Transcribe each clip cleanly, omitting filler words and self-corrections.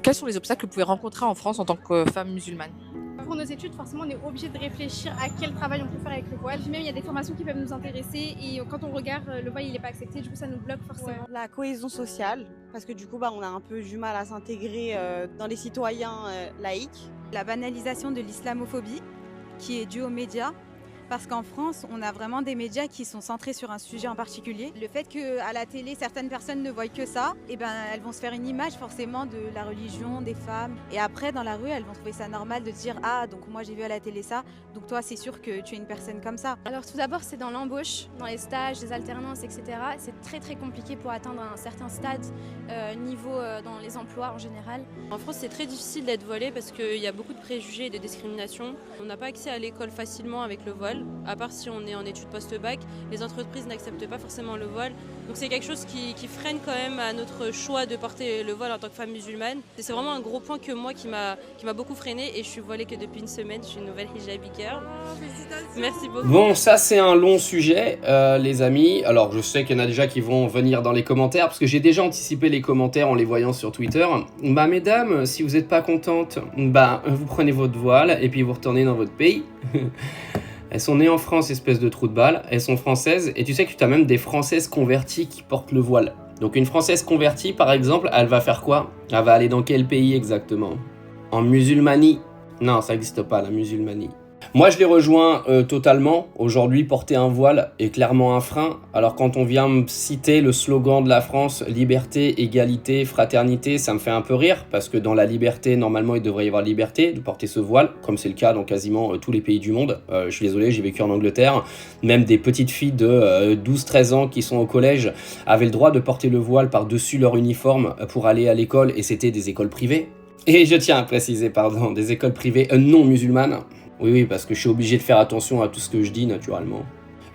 Quels sont les obstacles que vous pouvez rencontrer en France en tant que femme musulmane? Pour nos études, forcément, on est obligé de réfléchir à quel travail on peut faire avec le voile. Puis même, il y a des formations qui peuvent nous intéresser et quand on regarde, le voile, il n'est pas accepté, du coup, ça nous bloque forcément. La cohésion sociale, parce que du coup, on a un peu du mal à s'intégrer dans les citoyens laïcs. La banalisation de l'islamophobie qui est due aux médias. Parce qu'en France, on a vraiment des médias qui sont centrés sur un sujet en particulier. Le fait qu'à la télé, certaines personnes ne voient que ça, elles vont se faire une image forcément de la religion, des femmes. Et après, dans la rue, elles vont trouver ça normal de dire « Ah, donc moi j'ai vu à la télé ça, donc toi c'est sûr que tu es une personne comme ça ». Alors tout d'abord, c'est dans l'embauche, dans les stages, les alternances, etc. C'est très très compliqué pour atteindre un certain stade, niveau dans les emplois en général. En France, c'est très difficile d'être voilé parce qu'il y a beaucoup de préjugés et de discrimination. On n'a pas accès à l'école facilement avec le voile. À part si on est en études post-bac, les entreprises n'acceptent pas forcément le voile. Donc c'est quelque chose qui freine quand même à notre choix de porter le voile en tant que femme musulmane. Et c'est vraiment un gros point que moi qui m'a beaucoup freiné et je suis voilée que depuis une semaine. Je suis une nouvelle hijabi girl. Merci beaucoup. Bon, ça c'est un long sujet, les amis. Alors je sais qu'il y en a déjà qui vont venir dans les commentaires parce que j'ai déjà anticipé les commentaires en les voyant sur Twitter. Mesdames, si vous n'êtes pas contentes, vous prenez votre voile et puis vous retournez dans votre pays. Elles sont nées en France, espèce de trou de balle. Elles sont françaises. Et tu sais que tu as même des Françaises converties qui portent le voile. Donc une Française convertie, par exemple, elle va faire quoi? Elle va aller dans quel pays exactement? En musulmanie? Non, ça n'existe pas, la musulmanie. Moi, je les rejoins totalement. Aujourd'hui, porter un voile est clairement un frein. Alors quand on vient me citer le slogan de la France, liberté, égalité, fraternité, ça me fait un peu rire. Parce que dans la liberté, normalement, il devrait y avoir liberté de porter ce voile, comme c'est le cas dans quasiment tous les pays du monde. Je suis désolé, j'ai vécu en Angleterre. Même des petites filles de 12-13 ans qui sont au collège avaient le droit de porter le voile par-dessus leur uniforme pour aller à l'école. Et c'était des écoles privées. Et je tiens à préciser, des écoles privées non musulmanes. Oui, parce que je suis obligé de faire attention à tout ce que je dis, naturellement.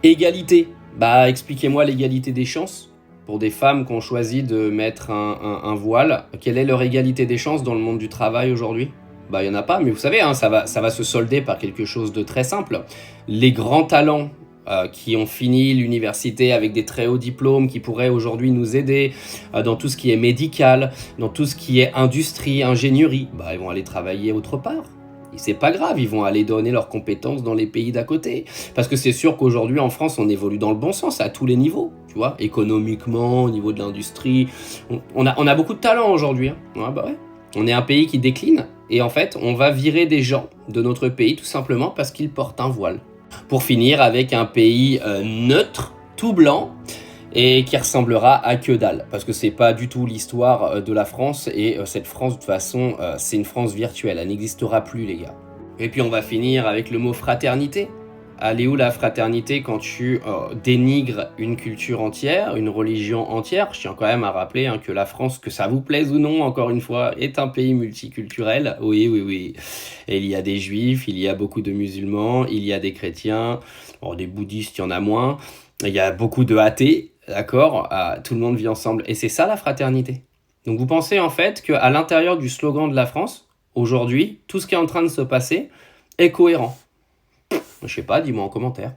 Égalité. Expliquez-moi l'égalité des chances pour des femmes qui ont choisi de mettre un voile. Quelle est leur égalité des chances dans le monde du travail aujourd'hui? Il n'y en a pas, mais vous savez, ça va se solder par quelque chose de très simple. Les grands talents qui ont fini l'université avec des très hauts diplômes, qui pourraient aujourd'hui nous aider dans tout ce qui est médical, dans tout ce qui est industrie, ingénierie, ils vont aller travailler autre part. Et c'est pas grave, ils vont aller donner leurs compétences dans les pays d'à côté. Parce que c'est sûr qu'aujourd'hui en France, on évolue dans le bon sens à tous les niveaux, tu vois, économiquement, au niveau de l'industrie. On a beaucoup de talent aujourd'hui. Hein. Ouais. On est un pays qui décline et en fait, on va virer des gens de notre pays tout simplement parce qu'ils portent un voile. Pour finir avec un pays neutre, tout blanc, et qui ressemblera à que dalle, parce que c'est pas du tout l'histoire de la France, et cette France, de toute façon, c'est une France virtuelle, elle n'existera plus, les gars. Et puis on va finir avec le mot fraternité. Elle est où la fraternité quand tu dénigres une culture entière, une religion entière? Je tiens quand même à rappeler que la France, que ça vous plaise ou non, encore une fois, est un pays multiculturel. Oui. Et il y a des juifs, il y a beaucoup de musulmans, il y a des chrétiens, des bouddhistes, il y en a moins. Il y a beaucoup de athées, d'accord? Tout le monde vit ensemble. Et c'est ça la fraternité. Donc vous pensez en fait qu'à l'intérieur du slogan de la France, aujourd'hui, tout ce qui est en train de se passer est cohérent. Je sais pas, dis-moi en commentaire.